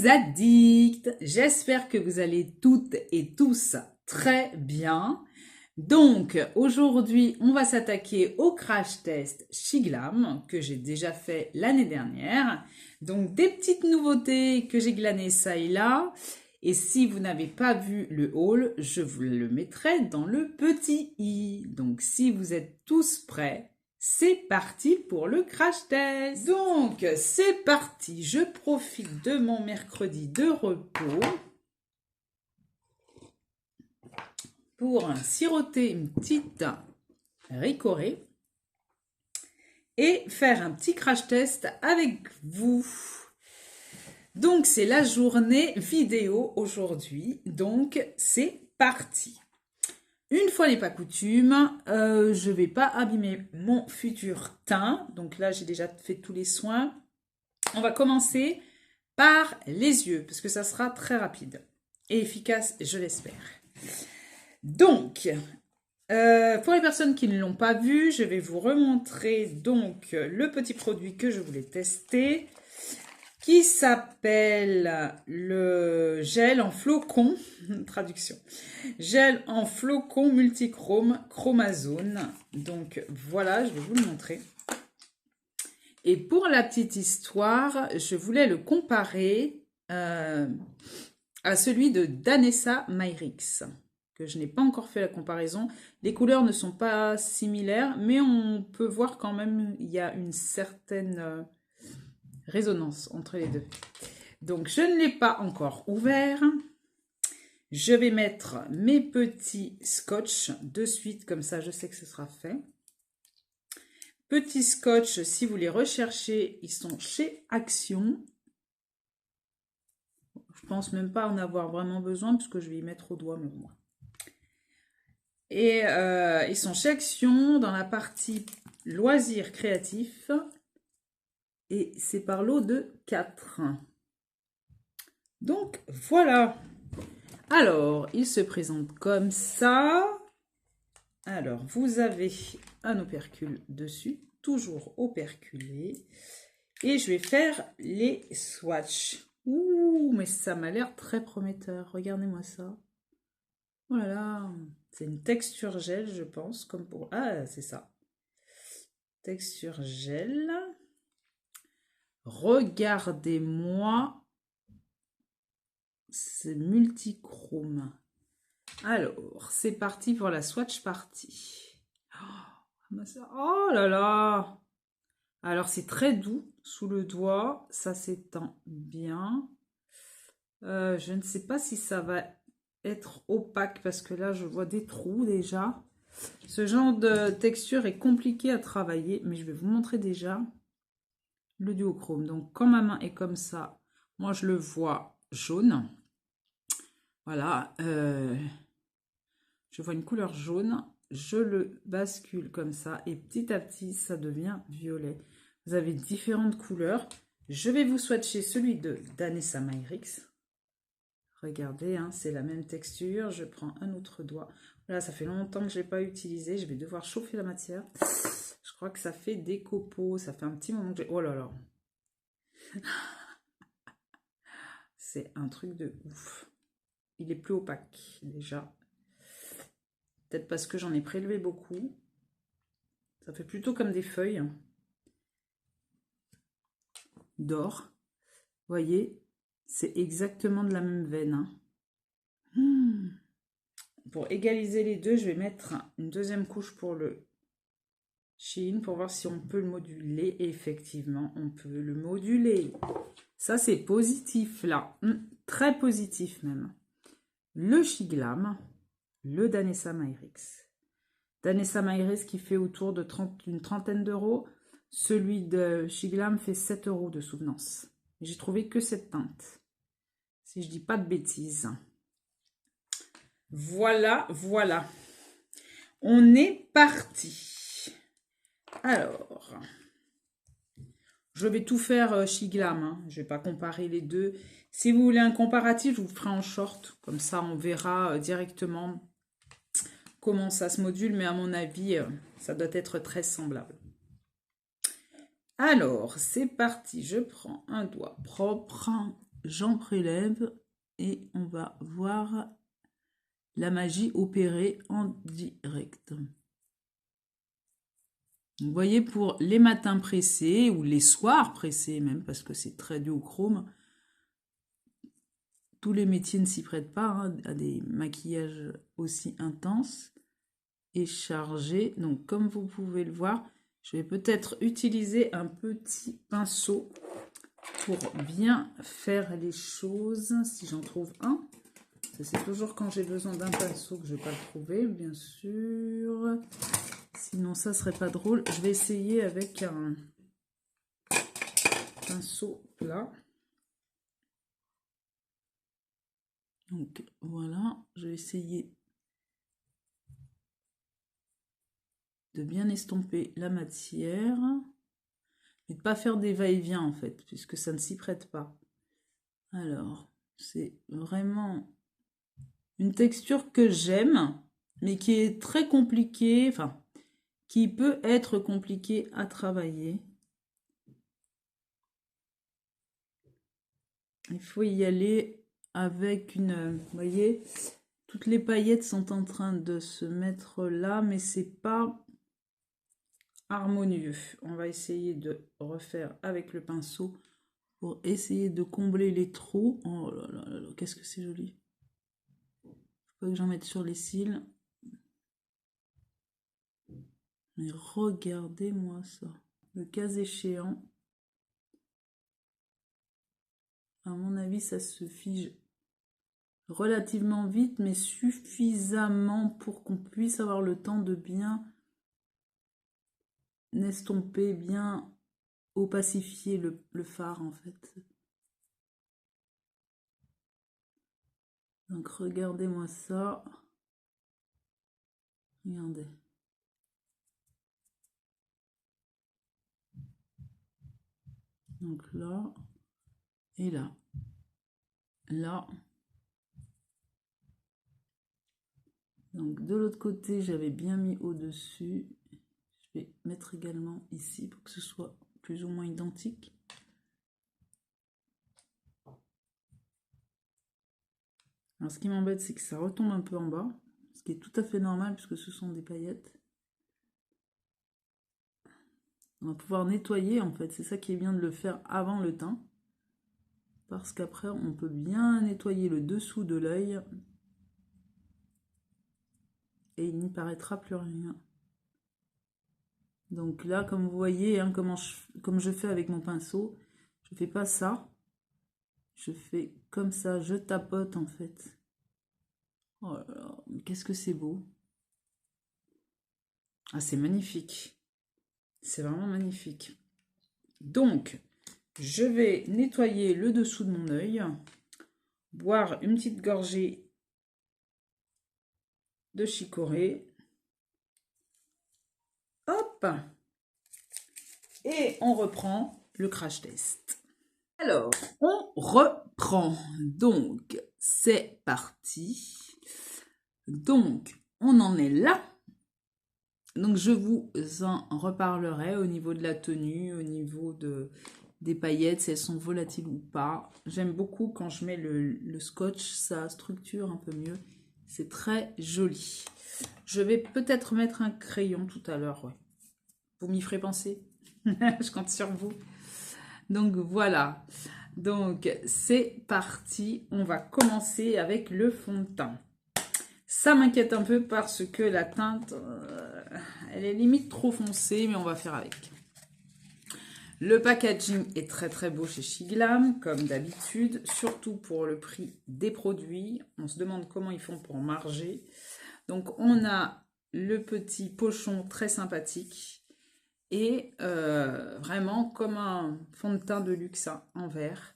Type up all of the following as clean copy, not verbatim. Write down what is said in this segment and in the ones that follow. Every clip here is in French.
les addicts, j'espère que vous allez toutes et tous très bien. Donc aujourd'hui, on va s'attaquer au crash test Shiglam que j'ai déjà fait l'année dernière. Donc des petites nouveautés que j'ai glanées ça et là. Et si vous n'avez pas vu le haul, je vous le mettrai dans le petit i. Donc si vous êtes tous prêts, c'est parti pour le crash test. Donc, c'est parti. Je profite de mon mercredi de repos pour siroter une petite ricorée et faire un petit crash test avec vous. Donc, c'est la journée vidéo aujourd'hui. Donc, c'est parti. Une fois n'est pas coutume, je ne vais pas abîmer mon futur teint. Donc là, j'ai déjà fait tous les soins. On va commencer par les yeux, parce que ça sera très rapide et efficace, je l'espère. Donc, pour les personnes qui ne l'ont pas vu, je vais vous remontrer donc le petit produit que je voulais tester, qui s'appelle le gel en flocon, traduction, gel en flocon multichrome chromazone. Donc voilà, je vais vous le montrer. Et pour la petite histoire, je voulais le comparer à celui de Danessa Myrix, que je n'ai pas encore fait la comparaison. Les couleurs ne sont pas similaires, mais on peut voir quand même il y a une certaine résonance entre les deux. Donc, je ne l'ai pas encore ouvert. Je vais mettre mes petits scotch de suite, comme ça je sais que ce sera fait. Petits scotch, si vous les recherchez, ils sont chez Action. Je pense même pas en avoir vraiment besoin, puisque je vais y mettre au doigt, mais moi. Et ils sont chez Action, dans la partie loisirs créatifs. Et c'est par lot de 4. Donc, voilà. Alors, il se présente comme ça. Alors, vous avez un opercule dessus, toujours operculé. Et je vais faire les swatchs. Ouh, mais ça m'a l'air très prometteur. Regardez-moi ça. Oh là là, c'est une texture gel, je pense, comme pour... Ah, c'est ça. Texture gel. Regardez-moi. C'est multichrome. Alors, c'est parti pour la swatch party. Oh là là! Alors, c'est très doux sous le doigt. Ça s'étend bien. Je ne sais pas si ça va être opaque parce que là, je vois des trous déjà. Ce genre de texture est compliqué à travailler, mais je vais vous montrer déjà le duochrome. Donc, quand ma main est comme ça, moi, je le vois jaune. Voilà. Je vois une couleur jaune. Je le bascule comme ça et petit à petit, ça devient violet. Vous avez différentes couleurs. Je vais vous swatcher celui de Danessa Myrix. Regardez, hein, c'est la même texture. Je prends un autre doigt. Là, ça fait longtemps que je ne l'ai pas utilisé. Je vais devoir chauffer la matière. Je crois que ça fait des copeaux. Ça fait un petit moment que j'ai... Oh là là. C'est un truc de ouf. Il est plus opaque déjà. Peut-être parce que j'en ai prélevé beaucoup. Ça fait plutôt comme des feuilles d'or. Vous voyez, c'est exactement de la même veine. Pour égaliser les deux, je vais mettre une deuxième couche pour le Shein pour voir si on peut le moduler. Et effectivement, on peut le moduler. Ça, c'est positif là. Très positif même. Le Shiglam, le Danessa Myrix. Danessa Myrix qui fait autour de une trentaine d'euros. Celui de Shiglam fait 7 euros de souvenance. J'ai trouvé que cette teinte. Si je dis pas de bêtises. Voilà, voilà. On est parti. Alors, je vais tout faire Shiglam. Hein. Je ne vais pas comparer les deux. Si vous voulez un comparatif, je vous ferai en short. Comme ça, on verra directement comment ça se module. Mais à mon avis, ça doit être très semblable. Alors, c'est parti. Je prends un doigt propre. j'en prélève et on va voir la magie opérée en direct. Vous voyez, pour les matins pressés ou les soirs pressés même, parce que c'est très duochrome, tous les métiers ne s'y prêtent pas hein, à des maquillages aussi intenses et chargés. Donc comme vous pouvez le voir, je vais peut-être utiliser un petit pinceau pour bien faire les choses, si j'en trouve un. C'est toujours quand j'ai besoin d'un pinceau que je ne vais pas le trouver, bien sûr. Sinon, ça serait pas drôle. Je vais essayer avec un pinceau plat. Donc, voilà. Je vais essayer de bien estomper la matière. Et de ne pas faire des va-et-vient, en fait, puisque ça ne s'y prête pas. Alors, c'est vraiment une texture que j'aime, mais qui est très compliquée, enfin, qui peut être compliquée à travailler. Il faut y aller avec une... Vous voyez, toutes les paillettes sont en train de se mettre là, mais c'est pas harmonieux. On va essayer de refaire avec le pinceau pour essayer de combler les trous. Oh là là là là, qu'est-ce que c'est joli. Faut pas que j'en mette sur les cils. Mais regardez-moi ça. Le cas échéant, à mon avis, ça se fige relativement vite, mais suffisamment pour qu'on puisse avoir le temps de bien estomper, bien opacifier le fard en fait. Donc regardez-moi ça. Regardez. Donc là et là. Là. Donc de l'autre côté, j'avais bien mis au-dessus. Je vais mettre également ici pour que ce soit plus ou moins identique. Alors ce qui m'embête, c'est que ça retombe un peu en bas, ce qui est tout à fait normal puisque ce sont des paillettes. On va pouvoir nettoyer en fait, c'est ça qui est bien de le faire avant le teint. Parce qu'après, on peut bien nettoyer le dessous de l'œil. Et il n'y paraîtra plus rien. Donc là, comme vous voyez, hein, comme je fais avec mon pinceau, je ne fais pas ça. Je fais comme ça, je tapote en fait. Oh là là, qu'est-ce que c'est beau. Ah, c'est magnifique. C'est vraiment magnifique. Donc, je vais nettoyer le dessous de mon œil. Boire une petite gorgée de chicorée. Hop! Et on reprend le crash test. Alors, on reprend. Donc, c'est parti. Donc, on en est là. Donc, je vous en reparlerai au niveau de la tenue, au niveau des paillettes, si elles sont volatiles ou pas. J'aime beaucoup quand je mets le scotch, ça structure un peu mieux. C'est très joli. Je vais peut-être mettre un crayon tout à l'heure. Ouais. Vous m'y ferez penser. Je compte sur vous. Donc voilà. Donc c'est parti. On va commencer avec le fond de teint. Ça m'inquiète un peu parce que la teinte, elle est limite trop foncée, mais on va faire avec. Le packaging est très très beau chez Shiglam, comme d'habitude, surtout pour le prix des produits. On se demande comment ils font pour marger. Donc on a le petit pochon très sympathique et vraiment comme un fond de teint de luxe en verre.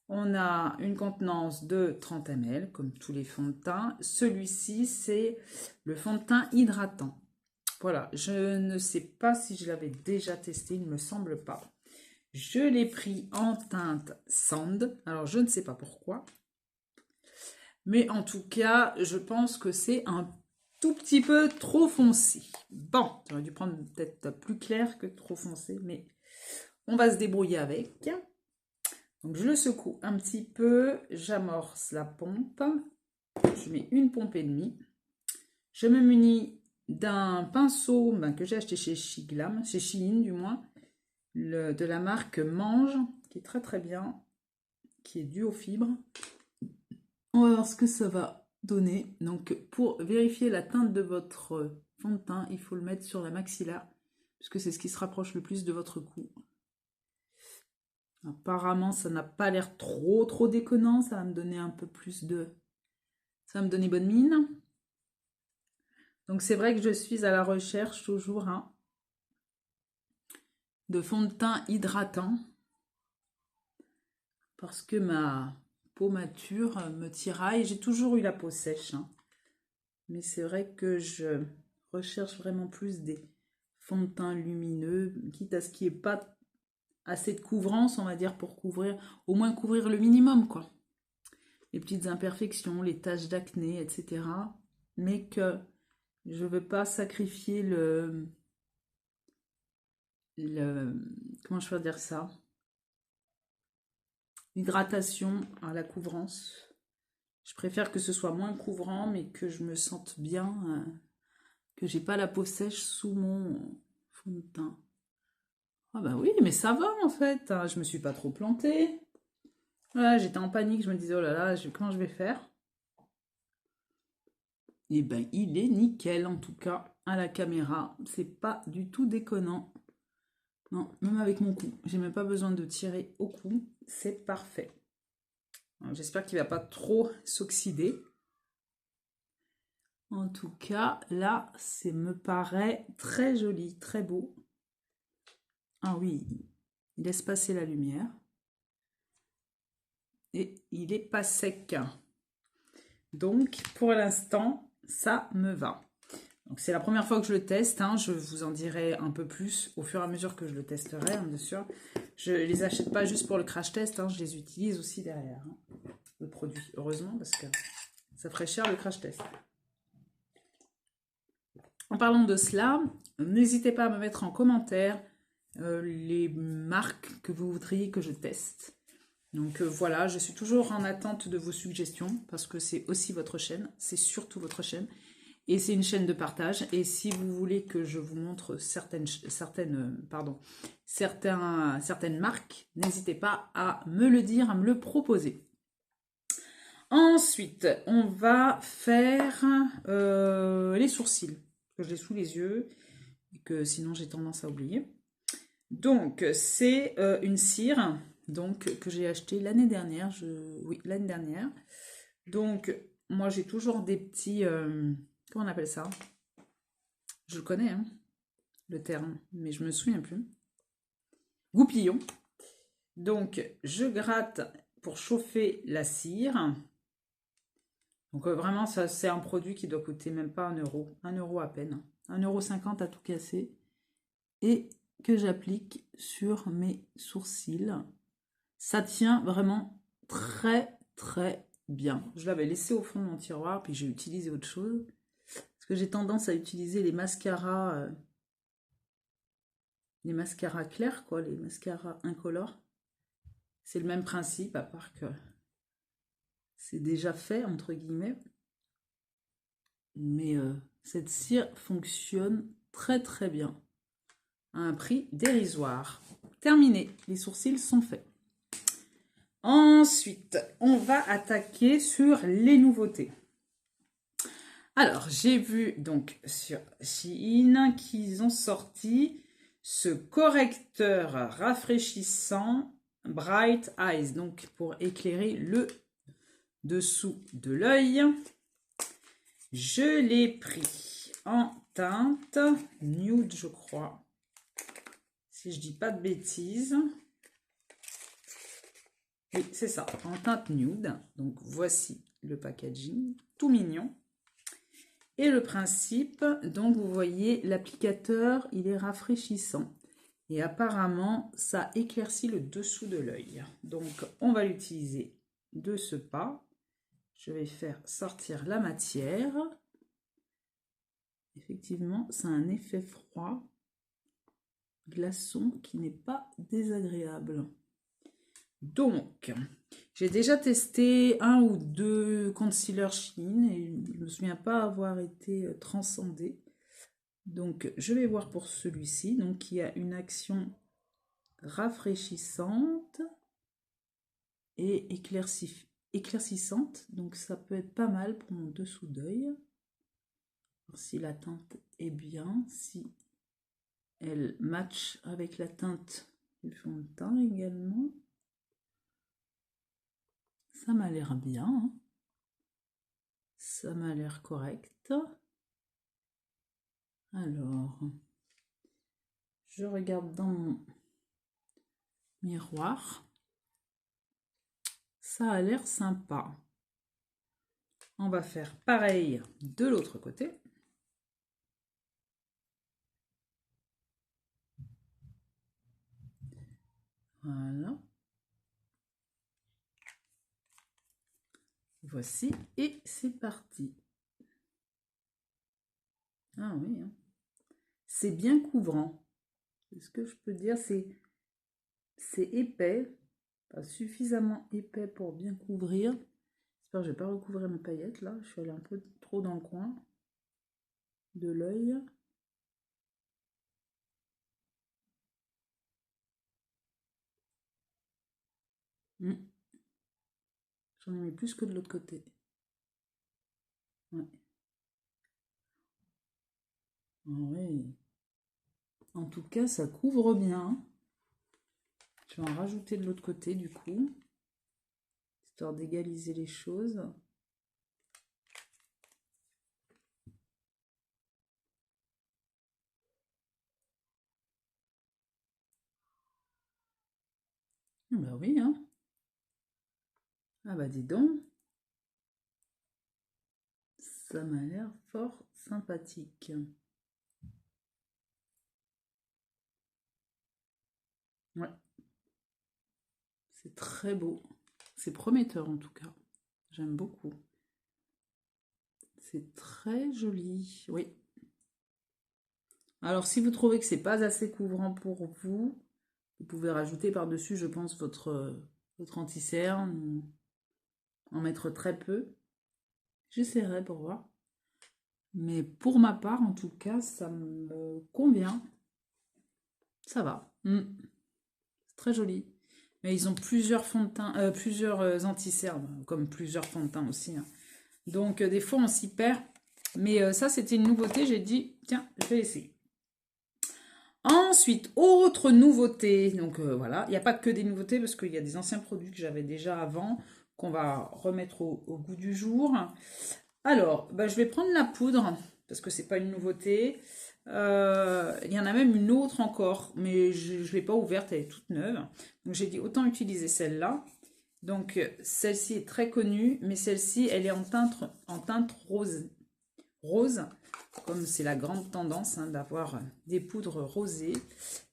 On a une contenance de 30 ml comme tous les fonds de teint. Celui-ci c'est le fond de teint hydratant. Voilà, je ne sais pas si je l'avais déjà testé, il ne me semble pas. Je l'ai pris en teinte Sand, alors je ne sais pas pourquoi. Mais en tout cas, je pense que c'est un tout petit peu trop foncé. Bon, j'aurais dû prendre peut-être plus clair que trop foncé, mais on va se débrouiller avec. Donc, je le secoue un petit peu, j'amorce la pompe. Je mets une pompe et demie. Je me munis d'un pinceau que j'ai acheté chez Shiglam, chez Shein du moins, de la marque Mange, qui est très très bien, qui est dû aux fibres. On va voir ce que ça va donner. Donc pour vérifier la teinte de votre fond de teint, il faut le mettre sur la maxillaire, puisque c'est ce qui se rapproche le plus de votre cou. Apparemment, ça n'a pas l'air trop déconnant, ça va me donner un peu plus de... Ça va me donner bonne mine. Donc c'est vrai que je suis à la recherche toujours de fond de teint hydratant, parce que ma peau mature me tiraille. J'ai toujours eu la peau sèche, mais c'est vrai que je recherche vraiment plus des fonds de teint lumineux, quitte à ce qu'il n'y ait pas assez de couvrance, on va dire, pour couvrir, au moins couvrir le minimum, quoi. Les petites imperfections, les taches d'acné, etc. Mais que je ne veux pas sacrifier comment je peux dire ça? L'hydratation à la couvrance. Je préfère que ce soit moins couvrant, mais que je me sente bien, que j'ai pas la peau sèche sous mon fond de teint. Ah bah oui, mais ça va en fait, je me suis pas trop plantée. Voilà, j'étais en panique, je me disais, oh là là, comment je vais faire? Et ben, il est nickel en tout cas, à la caméra. C'est pas du tout déconnant. Non, même avec mon cou, j'ai même pas besoin de tirer au cou, c'est parfait. J'espère qu'il va pas trop s'oxyder. En tout cas, là, ça me paraît très joli, très beau. Ah oui, il laisse passer la lumière. Et il n'est pas sec. Donc, pour l'instant, ça me va. Donc, c'est la première fois que je le teste. Je vous en dirai un peu plus au fur et à mesure que je le testerai, bien sûr. Je ne les achète pas juste pour le crash test. Je les utilise aussi derrière, le produit. Heureusement, parce que ça ferait cher le crash test. En parlant de cela, n'hésitez pas à me mettre en commentaire les marques que vous voudriez que je teste. Donc voilà, je suis toujours en attente de vos suggestions parce que c'est aussi votre chaîne, c'est surtout votre chaîne et c'est une chaîne de partage. Et si vous voulez que je vous montre certaines marques, n'hésitez pas à me le dire, à me le proposer. Ensuite, on va faire les sourcils, que je l'ai sous les yeux et que sinon j'ai tendance à oublier. Donc, c'est une cire que j'ai achetée l'année dernière. Oui, l'année dernière. Donc, moi, j'ai toujours des petits... comment on appelle ça? Je le connais, le terme, mais je me souviens plus. Goupillons. Donc, je gratte pour chauffer la cire. Donc, vraiment, ça, c'est un produit qui doit coûter même pas 1 euro. 1 euro à peine. 1,50 € à tout casser. Et que j'applique sur mes sourcils. Ça tient vraiment très très bien. Je l'avais laissé au fond de mon tiroir, puis j'ai utilisé autre chose. Parce que j'ai tendance à utiliser les mascaras clairs, quoi, les mascaras incolores. C'est le même principe, à part que c'est déjà fait, entre guillemets. Mais cette cire fonctionne très très bien. À un prix dérisoire. Terminé, les sourcils sont faits. Ensuite, on va attaquer sur les nouveautés. Alors, j'ai vu donc sur Shein qu'ils ont sorti ce correcteur rafraîchissant Bright Eyes, donc pour éclairer le dessous de l'œil. Je l'ai pris en teinte nude, je crois, si je dis pas de bêtises. Oui, c'est ça, en teinte nude. Donc, voici le packaging, tout mignon. Et le principe, donc vous voyez, l'applicateur, il est rafraîchissant. Et apparemment, ça éclaircit le dessous de l'œil. Donc, on va l'utiliser de ce pas. Je vais faire sortir la matière. Effectivement, ça a un effet froid, glaçon, qui n'est pas désagréable. Donc, j'ai déjà testé un ou deux concealers Shein et je ne me souviens pas avoir été transcendée. Donc, je vais voir pour celui-ci. Donc, il y a une action rafraîchissante et éclaircissante. Donc, ça peut être pas mal pour mon dessous d'œil. Si la teinte est bien, si elle match avec la teinte du fond de teint également. Ça m'a l'air bien. Hein. Ça m'a l'air correct. Alors, je regarde dans mon miroir. Ça a l'air sympa. On va faire pareil de l'autre côté. Voilà. Voici et c'est parti. Ah oui, hein. C'est bien couvrant. Ce que je peux dire, c'est épais, pas suffisamment épais pour bien couvrir. J'espère que je vais pas recouvrir mes paillettes là. Je suis allée un peu trop dans le coin de l'œil. J'en ai mis plus que de l'autre côté. Ouais. Oui. En tout cas, ça couvre bien. Je vais en rajouter de l'autre côté du coup, histoire d'égaliser les choses. Bah oui, hein. Ah bah dis donc. Ça m'a l'air fort sympathique. Ouais. C'est très beau. C'est prometteur en tout cas. J'aime beaucoup. C'est très joli. Oui. Alors si vous trouvez que c'est pas assez couvrant pour vous, vous pouvez rajouter par-dessus, je pense, votre anti-cerne, en mettre très peu. J'essaierai pour voir. Mais pour ma part, en tout cas, ça me convient. Ça va. C'est très joli. Mais ils ont plusieurs fonds de teint, plusieurs anti-cernes, comme plusieurs fonds de teint aussi. Hein. Donc, des fois, on s'y perd. Mais ça, c'était une nouveauté. J'ai dit, tiens, je vais essayer. Ensuite, autre nouveauté. Donc, voilà. Il n'y a pas que des nouveautés parce qu'il y a des anciens produits que j'avais déjà avant qu'on va remettre au goût du jour. Alors, bah, je vais prendre la poudre parce que c'est pas une nouveauté. Il y en a même une autre encore, mais je ne l'ai pas ouverte, elle est toute neuve. Donc j'ai dit autant utiliser celle-là. Donc celle-ci est très connue, mais celle-ci, elle est en teinte rose. Rose, comme c'est la grande tendance hein, d'avoir des poudres rosées.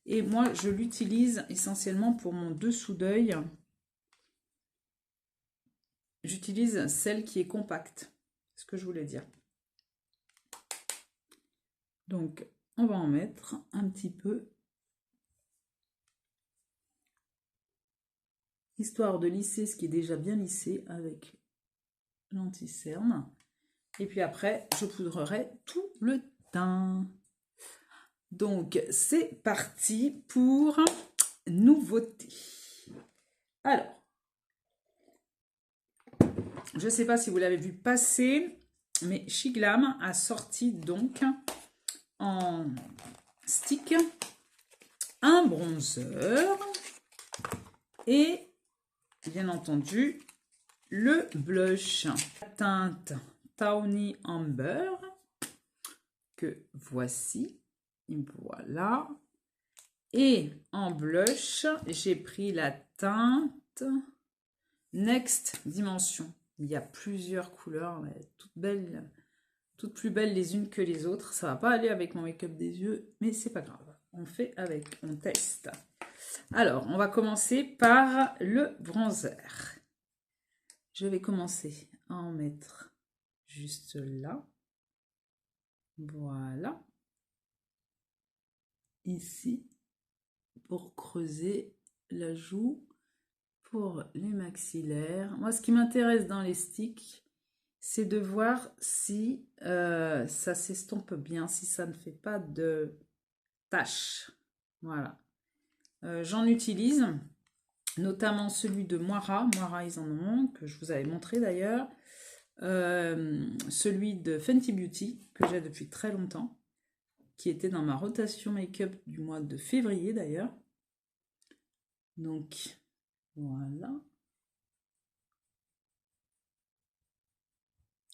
Et moi, je l'utilise essentiellement pour mon dessous d'œil. J'utilise celle qui est compacte. C'est ce que je voulais dire. Donc, on va en mettre un petit peu, histoire de lisser ce qui est déjà bien lissé avec l'anti-cerne. Et puis après, je poudrerai tout le teint. Donc, c'est parti pour nouveauté. Alors, je ne sais pas si vous l'avez vu passer, mais Shiglam a sorti donc en stick un bronzer et bien entendu le blush. La teinte Tawny Amber que voici. Voilà. Et en blush, j'ai pris la teinte Next Dimension. Il y a plusieurs couleurs, toutes belles, toutes plus belles les unes que les autres. Ça va pas aller avec mon make-up des yeux, mais c'est pas grave. On fait avec, on teste. Alors, on va commencer par le bronzer. Je vais commencer à en mettre juste là. Voilà. Ici, pour creuser la joue, pour les maxillaires. Moi, ce qui m'intéresse dans les sticks, c'est de voir si ça s'estompe bien, si ça ne fait pas de taches. Voilà. J'en utilise, notamment celui de Moira. Moira, ils en ont, que je vous avais montré d'ailleurs. Celui de Fenty Beauty, que j'ai depuis très longtemps, qui était dans ma rotation make-up du mois de février d'ailleurs. Donc, voilà.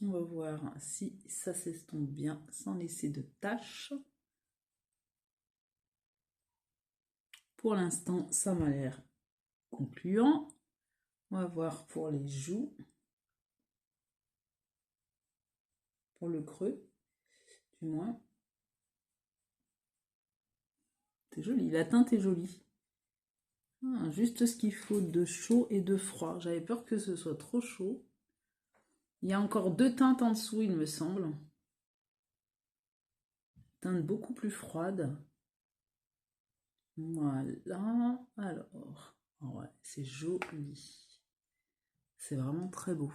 On va voir si ça s'estompe bien sans laisser de taches. Pour l'instant, ça m'a l'air concluant. On va voir pour les joues. Pour le creux, du moins. C'est joli, la teinte est jolie. Ah, juste ce qu'il faut de chaud et de froid. J'avais peur que ce soit trop chaud. Il y a encore 2 teintes en dessous, il me semble. Teinte beaucoup plus froide. Voilà. Alors, ouais, c'est joli. C'est vraiment très beau.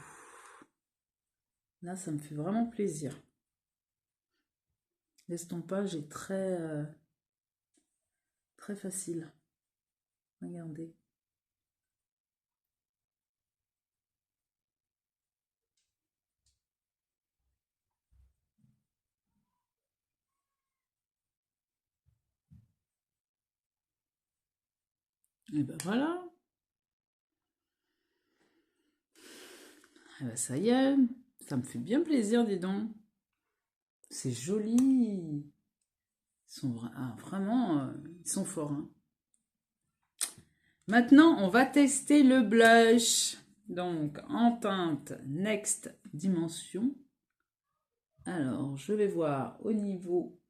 Là, ça me fait vraiment plaisir. L'estompage est très, très facile. Regardez. Et ben voilà. Et ben ça y est. Ça me fait bien plaisir, dis donc. C'est joli. Ils sont vraiment, ils sont forts. Hein. Maintenant, on va tester le blush. Donc, en teinte Next Dimension. Alors, je vais voir au niveau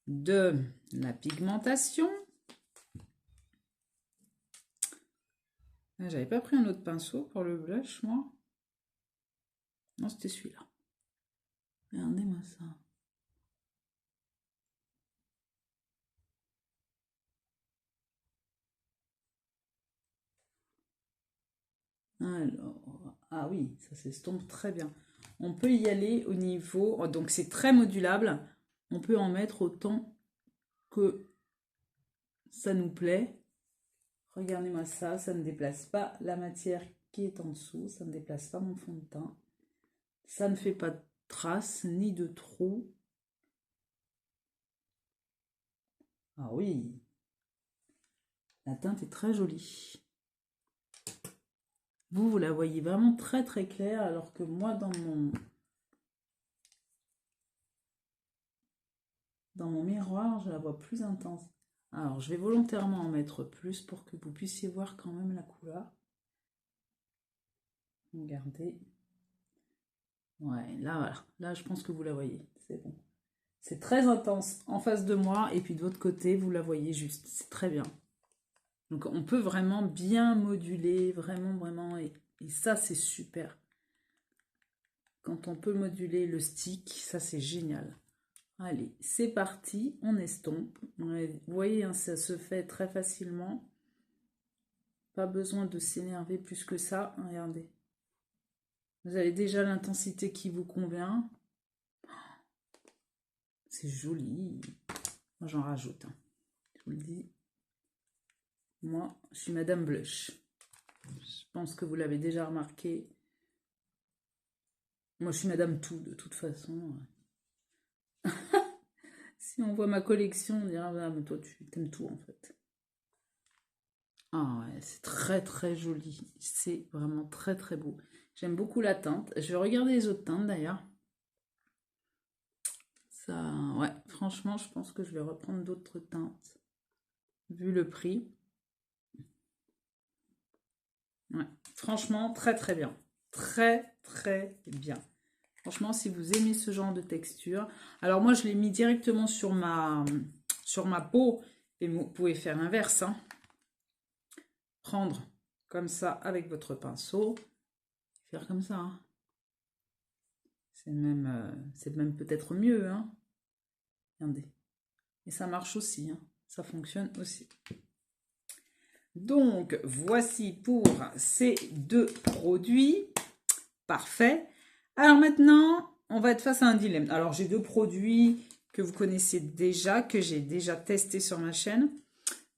de la pigmentation. J'avais pas pris un autre pinceau pour le blush, moi. Non, c'était celui-là. Regardez-moi ça. Alors, ah oui, ça s'estompe très bien. On peut y aller au niveau, donc c'est très modulable. On peut en mettre autant que ça nous plaît. Regardez-moi ça, ça ne déplace pas la matière qui est en dessous, ça ne déplace pas mon fond de teint. Ça ne fait pas de traces ni de trous. Ah oui, la teinte est très jolie. Vous la voyez vraiment très très claire, alors que moi dans mon miroir, je la vois plus intense. Alors, je vais volontairement en mettre plus pour que vous puissiez voir quand même la couleur. Regardez. Ouais, là, voilà. Là, je pense que vous la voyez. C'est bon. C'est très intense en face de moi et puis de votre côté, vous la voyez juste. C'est très bien. Donc, on peut vraiment bien moduler, vraiment, vraiment. Et ça, c'est super. Quand on peut moduler le stick, ça, c'est génial. Allez, c'est parti. On estompe. Vous voyez, hein, ça se fait très facilement. Pas besoin de s'énerver plus que ça. Regardez. Vous avez déjà l'intensité qui vous convient. C'est joli. Moi, j'en rajoute. Hein. Je vous le dis. Moi, je suis Madame Blush. Je pense que vous l'avez déjà remarqué. Moi, je suis Madame Tout, de toute façon. Si on voit ma collection, on dira, ah, mais toi, tu t'aimes tout, en fait. Ah ouais, c'est très, très joli. C'est vraiment très, très beau. J'aime beaucoup la teinte. Je vais regarder les autres teintes, d'ailleurs. Ça, ouais, franchement, je pense que je vais reprendre d'autres teintes, vu le prix. Ouais, franchement, très très bien. Très très bien. Franchement, si vous aimez ce genre de texture. Alors moi, je l'ai mis directement sur ma peau. Et vous pouvez faire l'inverse. Hein. Prendre comme ça avec votre pinceau. Faire comme ça. Hein. C'est même peut-être mieux. Hein. Regardez. Et ça marche aussi. Hein. Ça fonctionne aussi. Donc, voici pour ces deux produits. Parfait. Alors maintenant, on va être face à un dilemme. Alors, j'ai deux produits que vous connaissez déjà, que j'ai déjà testé sur ma chaîne.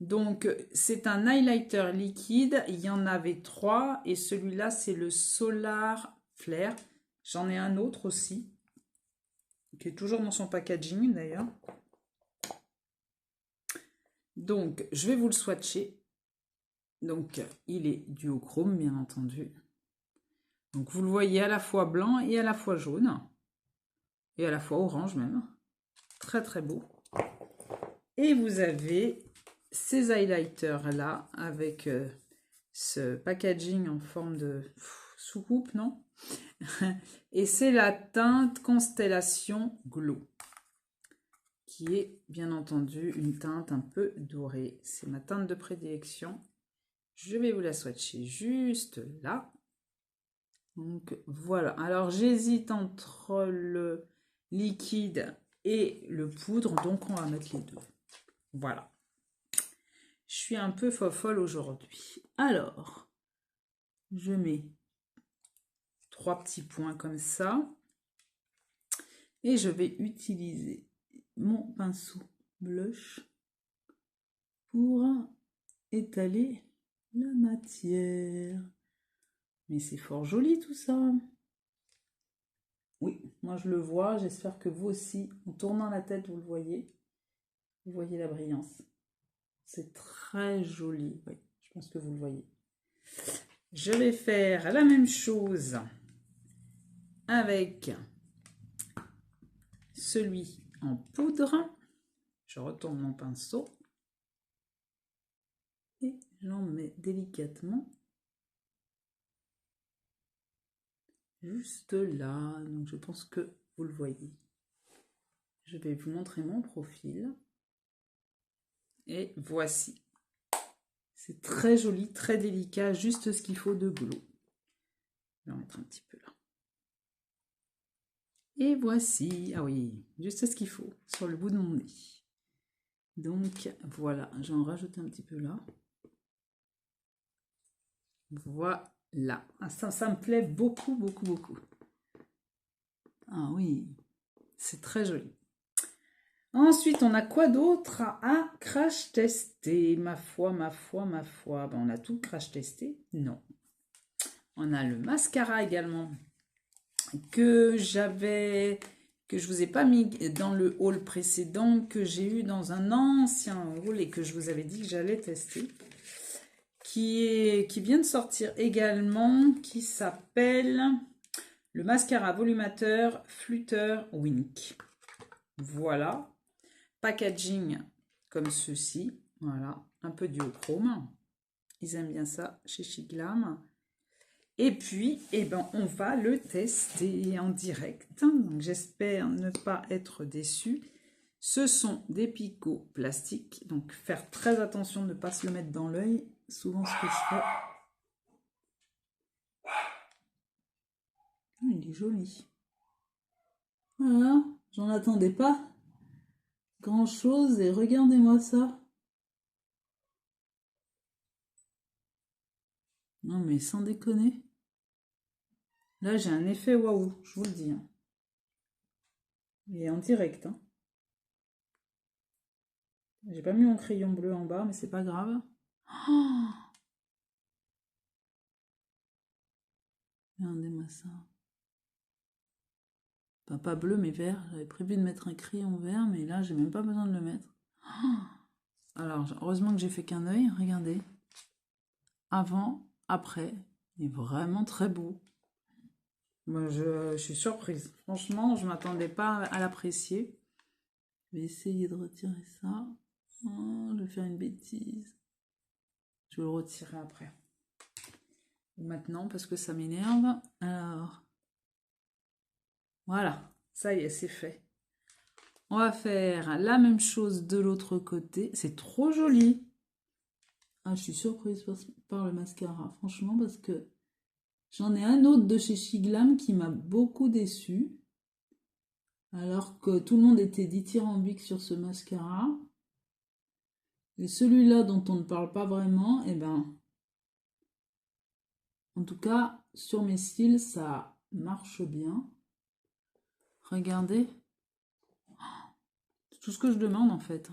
Donc, c'est un highlighter liquide. Il y en avait 3 et celui-là, c'est le Solar Flare. J'en ai un autre aussi, qui est toujours dans son packaging d'ailleurs. Donc, je vais vous le swatcher. Donc, il est duochrome, bien entendu. Donc, vous le voyez à la fois blanc et à la fois jaune. Et à la fois orange même. Très, très beau. Et vous avez ces highlighters là, avec ce packaging en forme de soucoupe, non? Et c'est la teinte Constellation Glow, qui est bien entendu une teinte un peu dorée. C'est ma teinte de prédilection. Je vais vous la swatcher juste là. Donc voilà. Alors j'hésite entre le liquide et le poudre, donc on va mettre les deux. Voilà. Je suis un peu fofolle aujourd'hui. Alors, je mets 3 petits points comme ça. Et je vais utiliser mon pinceau blush pour étaler la matière. Mais c'est fort joli tout ça. Oui, moi je le vois. J'espère que vous aussi, en tournant la tête, vous le voyez. Vous voyez la brillance. C'est très joli. Oui, je pense que vous le voyez. Je vais faire la même chose avec celui en poudre. Je retourne mon pinceau et j'en mets délicatement juste là. Donc je pense que vous le voyez. Je vais vous montrer mon profil. Et voici. C'est très joli, très délicat, juste ce qu'il faut de glow. Je vais en mettre un petit peu là. Et voici, ah oui, juste ce qu'il faut sur le bout de mon nez. Donc voilà, j'en rajoute un petit peu là. Voilà. Ah, ça me plaît beaucoup, beaucoup, beaucoup. Ah oui, c'est très joli. Ensuite, on a quoi d'autre à crash tester? Ma foi, ma foi, ma foi. Ben, on a tout crash testé? Non. On a le mascara également que je vous ai pas mis dans le haul précédent, que j'ai eu dans un ancien haul et que je vous avais dit que j'allais tester. Qui vient de sortir également, qui s'appelle le mascara volumateur Flutter Wink. Voilà. Packaging comme ceci. Voilà. Un peu duochrome. Ils aiment bien ça chez Chic Glam. Et puis, eh ben, on va le tester en direct. Donc, j'espère ne pas être déçue. Ce sont des picots plastiques. Donc, faire très attention de ne pas se le mettre dans l'œil. Souvent, ce que je fais. Il est joli. Voilà, j'en attendais pas grand-chose et regardez-moi ça. Non mais sans déconner. Là j'ai un effet waouh, je vous le dis. Hein. Il est en direct. Hein. J'ai pas mis mon crayon bleu en bas, mais c'est pas grave. Oh, regardez-moi ça. Enfin, pas bleu mais vert. J'avais prévu de mettre un crayon vert, mais là j'ai même pas besoin de le mettre. Oh, alors heureusement que j'ai fait qu'un œil. Regardez. Avant, après. Il est vraiment très beau. Moi, je suis surprise. Franchement, je ne m'attendais pas à l'apprécier. Je vais essayer de retirer ça. Oh, je vais faire une bêtise. Je vais le retirer après. Maintenant, parce que ça m'énerve. Alors, voilà. Ça y est, c'est fait. On va faire la même chose de l'autre côté. C'est trop joli. Ah, je suis surprise par le mascara. Franchement, parce que j'en ai un autre de chez Chic Glam qui m'a beaucoup déçu. Alors que tout le monde était dithyrambique sur ce mascara. Et celui-là dont on ne parle pas vraiment, eh ben, en tout cas, sur mes cils, ça marche bien. Regardez. C'est tout ce que je demande en fait.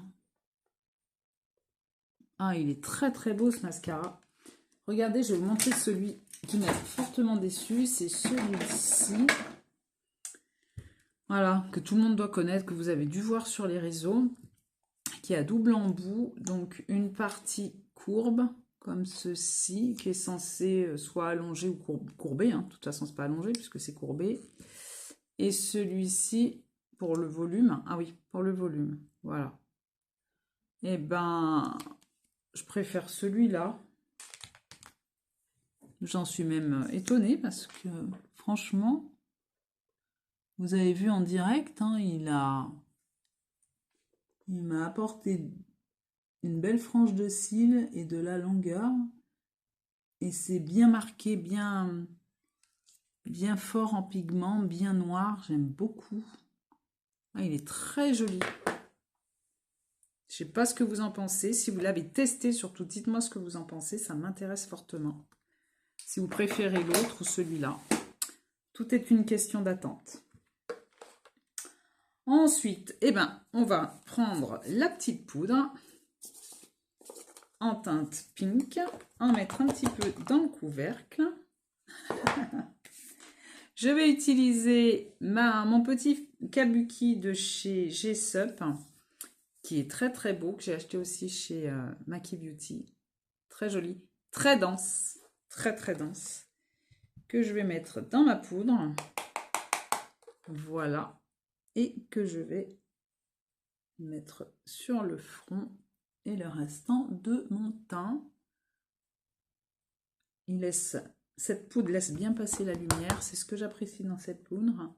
Ah, il est très très beau ce mascara. Regardez, je vais vous montrer celui qui m'a fortement déçu. C'est celui-ci. Voilà, que tout le monde doit connaître, que vous avez dû voir sur les réseaux. Qui a double embout. Donc une partie courbe, comme ceci, qui est censé soit allongé ou courbé. Hein. De toute façon, c'est pas allongé puisque c'est courbé. Et celui-ci, pour le volume. Ah oui, pour le volume. Voilà. Eh ben, je préfère celui-là. J'en suis même étonnée parce que, franchement, vous avez vu en direct, hein, il m'a apporté une belle frange de cils et de la longueur. Et c'est bien marqué, bien fort en pigment, bien noir. J'aime beaucoup. Ah, il est très joli. Je sais pas ce que vous en pensez. Si vous l'avez testé, surtout dites-moi ce que vous en pensez. Ça m'intéresse fortement. Si vous préférez l'autre ou celui-là. Tout est une question d'attente. Ensuite, eh ben, on va prendre la petite poudre en teinte pink, en mettre un petit peu dans le couvercle. Je vais utiliser mon petit kabuki de chez G-Sup, qui est très très beau, que j'ai acheté aussi chez Maki Beauty. Très joli, très dense, très très dense, que je vais mettre dans ma poudre. Voilà. Et que je vais mettre sur le front et le restant de mon teint. Cette poudre laisse bien passer la lumière, c'est ce que j'apprécie dans cette poudre.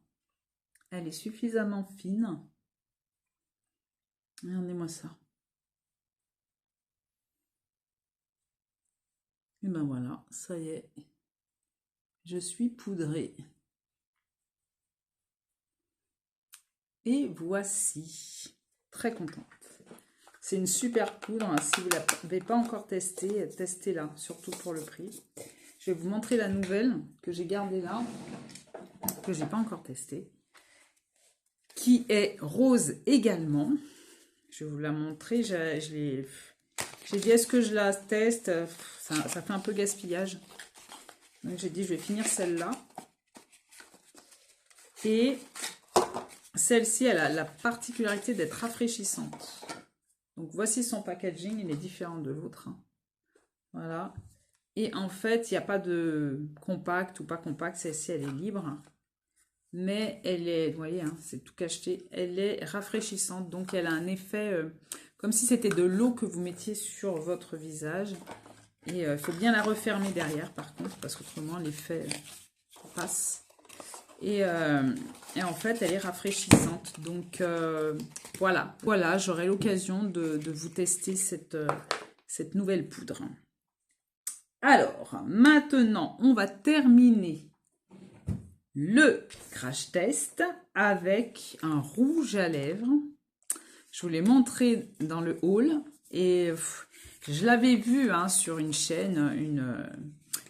Elle est suffisamment fine. Regardez-moi ça. Et ben voilà, ça y est. Je suis poudrée. Et voici. Très contente. C'est une super poudre. Si vous ne l'avez pas encore testée, testez-la, surtout pour le prix. Je vais vous montrer la nouvelle que j'ai gardée là, que j'ai pas encore testée, qui est rose également. Je vais vous la montrer. J'ai dit, est-ce que je la teste? Ça fait un peu gaspillage. Donc j'ai dit, je vais finir celle-là. Et celle-ci, elle a la particularité d'être rafraîchissante. Donc voici son packaging, il est différent de l'autre. Hein. Voilà. Et en fait, il n'y a pas de compact ou pas compact, celle-ci, elle est libre. Mais elle est, vous voyez, hein, c'est tout cacheté, elle est rafraîchissante. Donc elle a un effet comme si c'était de l'eau que vous mettiez sur votre visage. Et il faut bien la refermer derrière par contre, parce qu'autrement l'effet passe. Et en fait, elle est rafraîchissante. Donc voilà, j'aurai l'occasion de vous tester cette nouvelle poudre. Alors, maintenant, on va terminer le crash test avec un rouge à lèvres. Je vous l'ai montré dans le haul et je l'avais vu hein, sur une chaîne,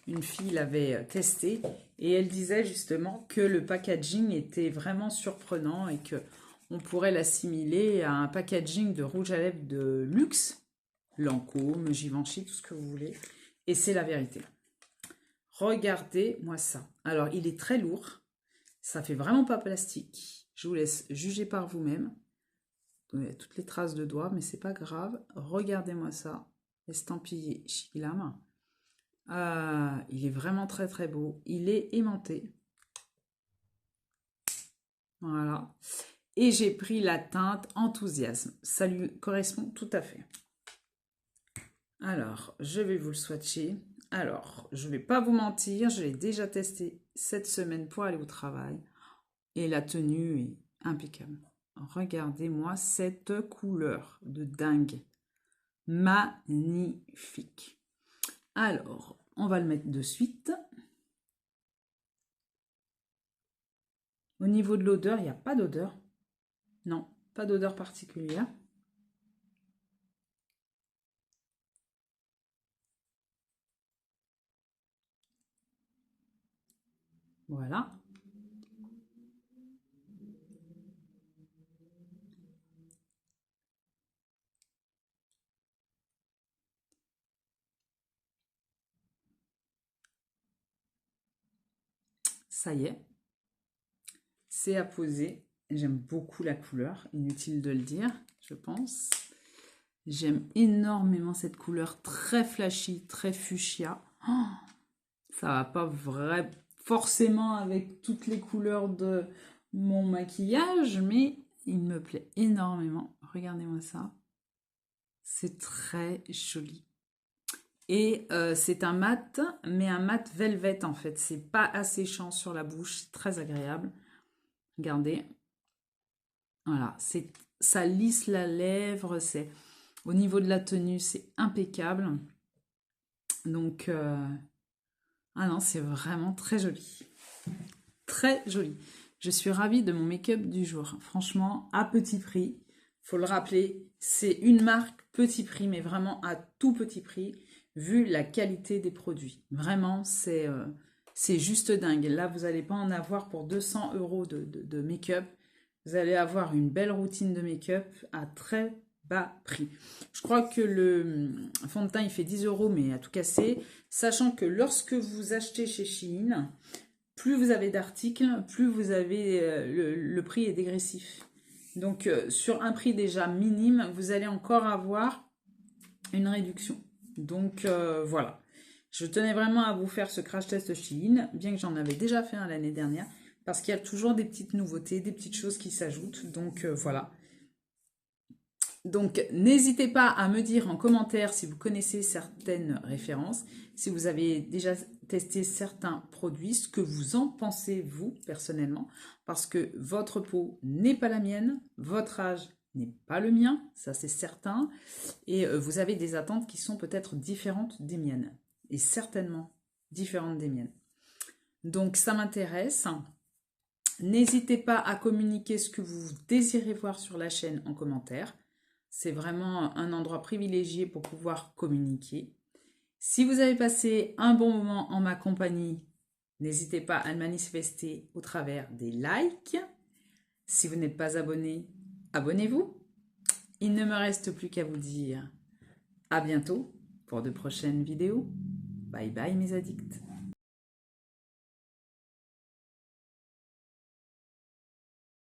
une fille l'avait testé et elle disait justement que le packaging était vraiment surprenant et que on pourrait l'assimiler à un packaging de rouge à lèvres de luxe, Lancôme, Givenchy, tout ce que vous voulez. Et c'est la vérité. Regardez-moi ça. Alors, il est très lourd. Ça fait vraiment pas plastique. Je vous laisse juger par vous-même. Il y a toutes les traces de doigts, mais c'est pas grave. Regardez-moi ça. Estampillé Chilam. Il est vraiment très très beau. Il est aimanté. Voilà. Et j'ai pris la teinte Enthousiasme. Ça lui correspond tout à fait. Alors, je vais vous le swatcher. Alors, je ne vais pas vous mentir, je l'ai déjà testé cette semaine pour aller au travail. Et la tenue est impeccable. Regardez-moi cette couleur de dingue. Magnifique. Alors, on va le mettre de suite. Au niveau de l'odeur, il n'y a pas d'odeur. Non, pas d'odeur particulière. Voilà. Ça y est, c'est apposé. J'aime beaucoup la couleur, inutile de le dire, je pense. J'aime énormément cette couleur très flashy, très fuchsia. Oh, ça va pas forcément avec toutes les couleurs de mon maquillage, mais il me plaît énormément. Regardez-moi ça. C'est très joli. Et c'est un mat, mais un mat velvet en fait. C'est pas asséchant sur la bouche, c'est très agréable. Regardez. Voilà, ça lisse la lèvre, c'est au niveau de la tenue, c'est impeccable. Donc, ah non, c'est vraiment très joli. Très joli. Je suis ravie de mon make-up du jour. Franchement, à petit prix. Faut le rappeler, c'est une marque petit prix, mais vraiment à tout petit prix, vu la qualité des produits. Vraiment, c'est juste dingue. Là, vous n'allez pas en avoir pour 200 € de make-up. Vous allez avoir une belle routine de make-up à très bas prix. Je crois que le fond de teint, il fait 10 €, mais à tout casser. Sachant que lorsque vous achetez chez Shein, plus vous avez d'articles, plus vous avez le prix est dégressif. Donc sur un prix déjà minime, vous allez encore avoir une réduction. Donc voilà. Je tenais vraiment à vous faire ce crash test Shein, bien que j'en avais déjà fait un l'année dernière, parce qu'il y a toujours des petites nouveautés, des petites choses qui s'ajoutent. Donc voilà. Donc, n'hésitez pas à me dire en commentaire si vous connaissez certaines références, si vous avez déjà testé certains produits, ce que vous en pensez, vous, personnellement, parce que votre peau n'est pas la mienne, votre âge n'est pas le mien, ça c'est certain, et vous avez des attentes qui sont peut-être différentes des miennes, et certainement différentes des miennes. Donc, ça m'intéresse. N'hésitez pas à communiquer ce que vous désirez voir sur la chaîne en commentaire. C'est vraiment un endroit privilégié pour pouvoir communiquer. Si vous avez passé un bon moment en ma compagnie, n'hésitez pas à le manifester au travers des likes. Si vous n'êtes pas abonné, abonnez-vous. Il ne me reste plus qu'à vous dire à bientôt pour de prochaines vidéos. Bye bye mes addicts.